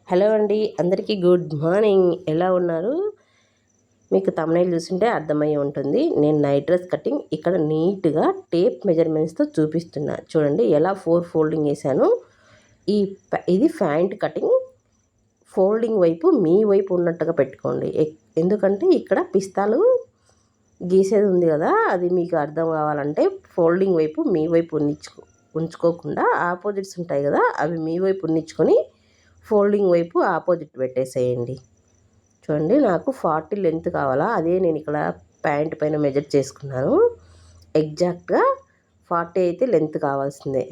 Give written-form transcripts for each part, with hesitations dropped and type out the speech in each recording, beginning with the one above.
Hello అండి, అందరికీ good morning. ఎలా ఉన్నారు? మీకు తమ్నైల్ చూస్తుంటే అర్థమయ్యి ఉంటుంది. నేను నైట్ డ్రెస్ కటింగ్ ఇక్కడ నీట్గా టేప్ మెజర్మెంట్స్తో చూపిస్తున్నా. చూడండి ఎలా 4 ఫోల్డింగ్ వేసాను. ఇది ప్యాంట్ కటింగ్. ఫోల్డింగ్ వైపు మీ వైపు ఉన్నట్టుగా పెట్టుకోండి. ఎందుకంటే ఇక్కడ పిస్తాలు గీసేది ఉంది కదా, అది మీకు అర్థం కావాలంటే ఫోల్డింగ్ వైపు మీ వైపు ఉంచుకోకుండా ఆపోజిట్స్ ఉంటాయి కదా, అవి మీ వైపు ఉన్నించుకొని ఫోల్డింగ్ వైపు ఆపోజిట్ పెట్టేసేయండి. చూడండి, నాకు 40 లెంత్ కావాలా, అదే నేను ఇక్కడ ప్యాంట్ పైన మెజర్ చేసుకున్నాను. ఎగ్జాక్ట్గా 40 అయితే లెంత్ కావాల్సిందే.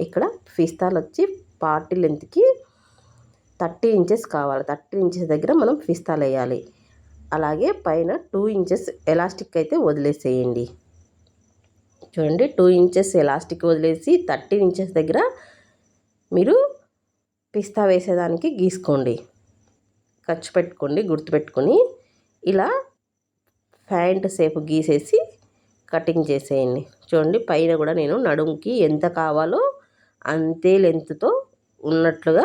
ఇక్కడ ఫిస్తాలు వచ్చి 40 లెంత్కి 30 ఇంచెస్ కావాలి. 30 ఇంచెస్ దగ్గర మనం ఫిస్తాలు వేయాలి. అలాగే పైన 2 ఇంచెస్ ఎలాస్టిక్ అయితే వదిలేసేయండి. చూడండి, 2 ఇంచెస్ ఎలాస్టిక్ వదిలేసి 30 ఇంచెస్ దగ్గర మీరు పిస్తా వేసేదానికి గీసుకోండి. ఖర్చు పెట్టుకోండి, గుర్తుపెట్టుకొని ఇలా ప్యాంట్ సేపు గీసేసి కటింగ్ చేసేయండి. చూడండి, పైన కూడా నేను నడుముకి ఎంత కావాలో అంతే లెంత్తో ఉన్నట్లుగా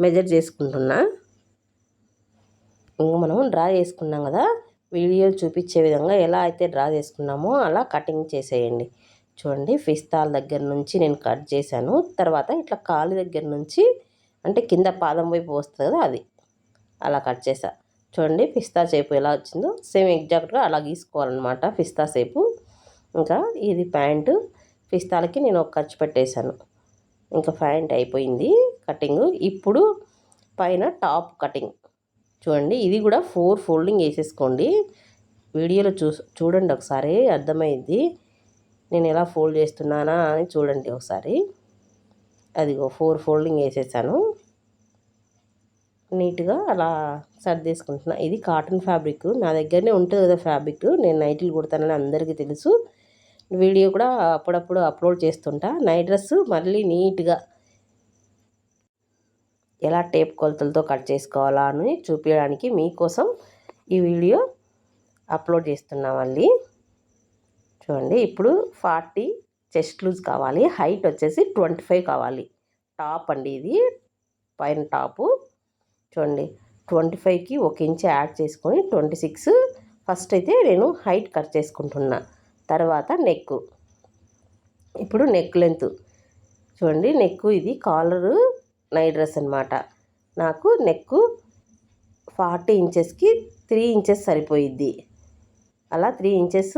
మెజర్ చేసుకుంటున్నా. ఇంకా మనం డ్రా చేసుకున్నాం కదా, వీడియోలు చూపించే విధంగా ఎలా అయితే డ్రా చేసుకున్నామో అలా కటింగ్ చేసేయండి. చూడండి, ఫిస్తాల దగ్గర నుంచి నేను కట్ చేశాను. తర్వాత ఇట్లా కాలు దగ్గర నుంచి, అంటే కింద పాదం వైపు వస్తుంది కదా, అది అలా కట్ చేసా. చూడండి, పిస్తా షేపు ఎలా వచ్చిందో సేమ్ ఎగ్జాక్ట్గా అలా గీసుకోవాలన్నమాట పిస్తా షేపు. ఇంకా ఇది ప్యాంటు. పిస్తాలకి నేను ఒక ఖర్చు పెట్టేశాను. ఇంకా ప్యాంట్ అయిపోయింది కటింగ్. ఇప్పుడు పైన టాప్ కటింగ్. చూడండి, ఇది కూడా 4 ఫోల్డింగ్ వేసేసుకోండి. వీడియోలో చూడండి ఒకసారి, అర్థమైంది నేను ఎలా ఫోల్డ్ చేస్తున్నానా అని చూడండి ఒకసారి. అదిగో 4 ఫోల్డింగ్ వేసేసాను. నీట్గా అలా సర్దేసుకుంటున్నా. ఇది కాటన్ ఫ్యాబ్రిక్, నా దగ్గరనే ఉంటుంది కదా ఫ్యాబ్రిక్. నేను నైటీలు కుడతానని అందరికీ తెలుసు. వీడియో కూడా అప్పుడప్పుడు అప్లోడ్ చేస్తుంటా. నైట్ డ్రెస్ మళ్ళీ నీట్గా ఎలా టేప్ కొలతలతో కట్ చేసుకోవాలా అని చూపించడానికి మీకోసం ఈ వీడియో అప్లోడ్ చేస్తున్నా మళ్ళీ. చూడండి, ఇప్పుడు 40 చెస్ట్ లూజ్ కావాలి. హైట్ వచ్చేసి 25 కావాలి. టాప్ అండి ఇది, పైన టాపు. చూడండి, 25కి 1 ఇంచ్ యాడ్ చేసుకొని 26 ఫస్ట్ అయితే నేను హైట్ కట్ చేసుకుంటున్నా. తర్వాత నెక్. ఇప్పుడు నెక్ లెంత్ చూడండి. నెక్ ఇది కాలరు నైట్ డ్రెస్ అనమాట. నాకు నెక్ 40 ఇంచెస్కి 3 ఇంచెస్ సరిపోయిద్ది. అలా 3 ఇంచెస్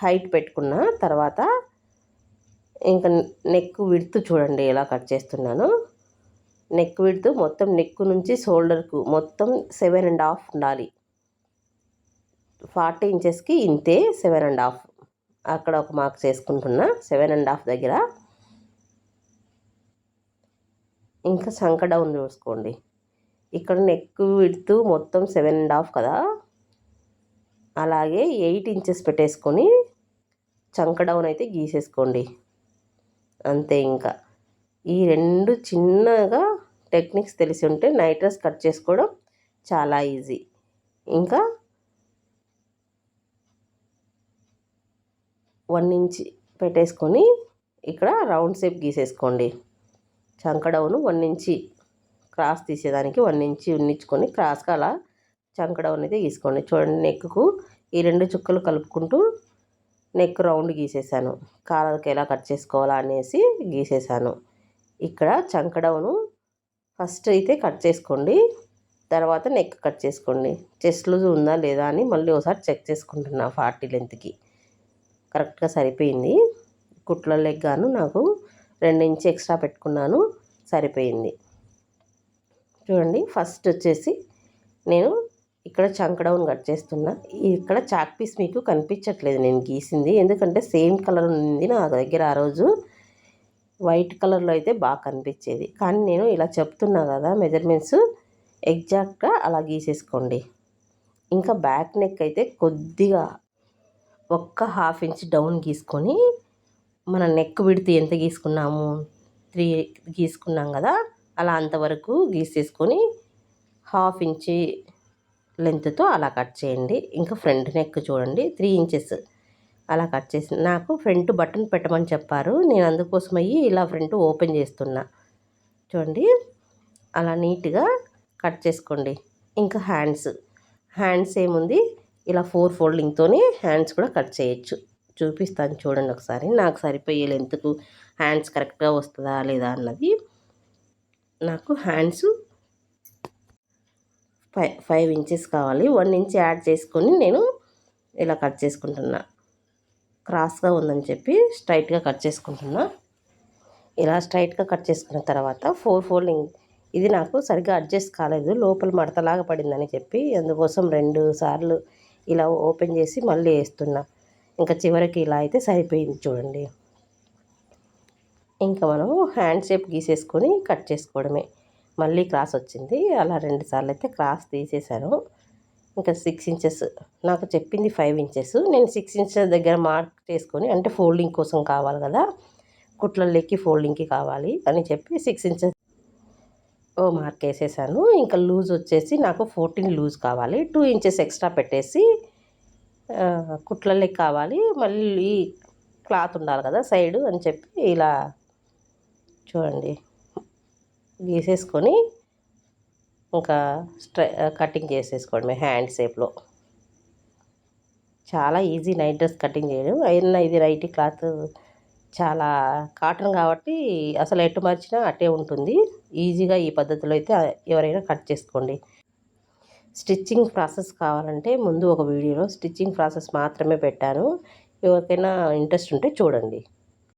హైట్ పెట్టుకున్న తర్వాత ఇంకా నెక్ విడ్త్ చూడండి ఎలా కట్ చేస్తున్నాను. నెక్ విడ్త్ మొత్తం నెక్ నుంచి షోల్డర్కు మొత్తం 7.5 ఉండాలి. 40 ఇంచెస్కి ఇంతే 7.5. అక్కడ ఒక మార్క్ చేసుకుంటున్నా 7.5 దగ్గర. ఇంకా సంక డౌన్ చూసుకోండి. ఇక్కడ నెక్ విడ్త్ మొత్తం 7.5 కదా, అలాగే 8 ఇంచెస్ పెట్టేసుకొని చంక డౌన్ అయితే గీసేసుకోండి అంతే. ఇంకా ఈ 2 చిన్నగా టెక్నిక్స్ తెలిసి ఉంటే నైట్ డ్రెస్ కట్ చేసుకోవడం చాలా ఈజీ. ఇంకా 1 ఇంచ్ పెట్టేసుకొని ఇక్కడ రౌండ్ షేప్ గీసేసుకోండి. చంక డౌన్ 1 ఇంచ్ క్రాస్ తీసేదానికి 1 ఇంచ్ ఉన్నించుకొని క్రాస్గా అలా చంక డౌన్ అయితే గీసుకోండి. చూడండి, నెక్కు ఈ 2 చుక్కలు కలుపుకుంటూ నెక్ రౌండ్ గీసేసాను. కాలర్కి ఎలా కట్ చేసుకోవాలా అనేసి గీసేసాను. ఇక్కడ చంక డౌను ఫస్ట్ అయితే కట్ చేసుకోండి, తర్వాత నెక్ కట్ చేసుకోండి. చెస్ట్ లూజ్ ఉందా లేదా అని మళ్ళీ ఒకసారి చెక్ చేసుకుంటున్నా. 40 లెంత్కి కరెక్ట్గా సరిపోయింది. కుట్ల లెగ్గాను నాకు 2 ఇంచ్ ఎక్స్ట్రా పెట్టుకున్నాను, సరిపోయింది. చూడండి, ఫస్ట్ వచ్చేసి నేను ఇక్కడ చంక డౌన్ కట్ చేస్తున్నా. ఇక్కడ చాక్ పీస్ మీకు కనిపించట్లేదు నేను గీసింది, ఎందుకంటే సేమ్ కలర్ ఉంది నా దగ్గర. ఆ రోజు వైట్ కలర్లో అయితే బాగా కనిపించేది, కానీ నేను ఇలా చెప్తున్నా కదా మెజర్మెంట్స్, ఎగ్జాక్ట్గా అలా గీసేసుకోండి. ఇంకా బ్యాక్ నెక్ అయితే కొద్దిగా ఒక్క 1/2 ఇంచ్ డౌన్ గీసుకొని, మన నెక్ విడ్త్ ఎంత గీసుకున్నాము 3 గీసుకున్నాం కదా, అలా అంతవరకు గీసేసుకొని 1/2 ఇంచ్ లెంత్తో అలా కట్ చేయండి. ఇంకా ఫ్రంట్ నెక్ చూడండి 3 ఇంచెస్ అలా కట్ చేసి, నాకు ఫ్రంట్ బటన్ పెట్టమని చెప్పారు, నేను అందుకోసమయ్యి ఇలా ఫ్రంట్ ఓపెన్ చేస్తున్నా. చూడండి, అలా నీట్గా కట్ చేసుకోండి. ఇంకా హ్యాండ్స్ ఏముంది, ఇలా 4 ఫోల్డింగ్తోని హ్యాండ్స్ కూడా కట్ చేయొచ్చు. చూపిస్తాను చూడండి ఒకసారి. నాకు సరిపోయే లెంత్కు హ్యాండ్స్ కరెక్ట్గా వస్తుందా లేదా అన్నది. నాకు హ్యాండ్స్ 5 ఇంచెస్ కావాలి. 1 ఇంచ్ యాడ్ చేసుకొని నేను ఇలా కట్ చేసుకుంటున్నా. క్రాస్గా ఉందని చెప్పి స్ట్రైట్గా కట్ చేసుకుంటున్నా. ఇలా స్ట్రైట్గా కట్ చేసుకున్న తర్వాత 4 ఫోల్డింగ్, ఇది నాకు సరిగ్గా అడ్జస్ట్ కాలేదు, లోపల మడతలాగా పడిందని చెప్పి అందుకోసం 2 సార్లు ఇలా ఓపెన్ చేసి మళ్ళీ వేస్తున్నా. ఇంకా చివరికి ఇలా అయితే సరిపోయింది చూడండి. ఇంకా మనము హ్యాండ్ షేప్ గీసేసుకొని కట్ చేసుకోవడమే. మళ్ళీ క్రాస్ వచ్చింది, అలా 2 సార్లు అయితే క్రాస్ తీసేసాను. ఇంకా 6 ఇంచెస్, నాకు చెప్పింది 5 ఇంచెస్, నేను 6 ఇంచెస్ దగ్గర మార్క్ చేసుకొని, అంటే ఫోల్డింగ్ కోసం కావాలి కదా, కుట్లలోకి ఫోల్డింగ్కి కావాలి అని చెప్పి 6 ఇంచెస్ మార్క్ వేసేసాను. ఇంకా లూజ్ వచ్చేసి నాకు 14 లూజ్ కావాలి. 2 ఇంచెస్ ఎక్స్ట్రా పెట్టేసి కుట్లలోకి కావాలి, మళ్ళీ క్లాత్ ఉండాలి కదా సైడు అని చెప్పి ఇలా చూడండి గీసేసుకొని ఇంకా కటింగ్ చేసేసుకోవడమే హ్యాండ్ షేప్లో. చాలా ఈజీ నైట్ డ్రెస్ కటింగ్ చేయడం. అయినా ఇది నైటీ క్లాత్ చాలా కాటన్ కాబట్టి అసలు ఎటు మర్చినా అటే ఉంటుంది. ఈజీగా ఈ పద్ధతిలో అయితే ఎవరైనా కట్ చేసుకోండి. స్టిచ్చింగ్ ప్రాసెస్ కావాలంటే ముందు ఒక వీడియోలో స్టిచ్చింగ్ ప్రాసెస్ మాత్రమే పెట్టాను, ఎవరికైనా ఇంట్రెస్ట్ ఉంటే చూడండి.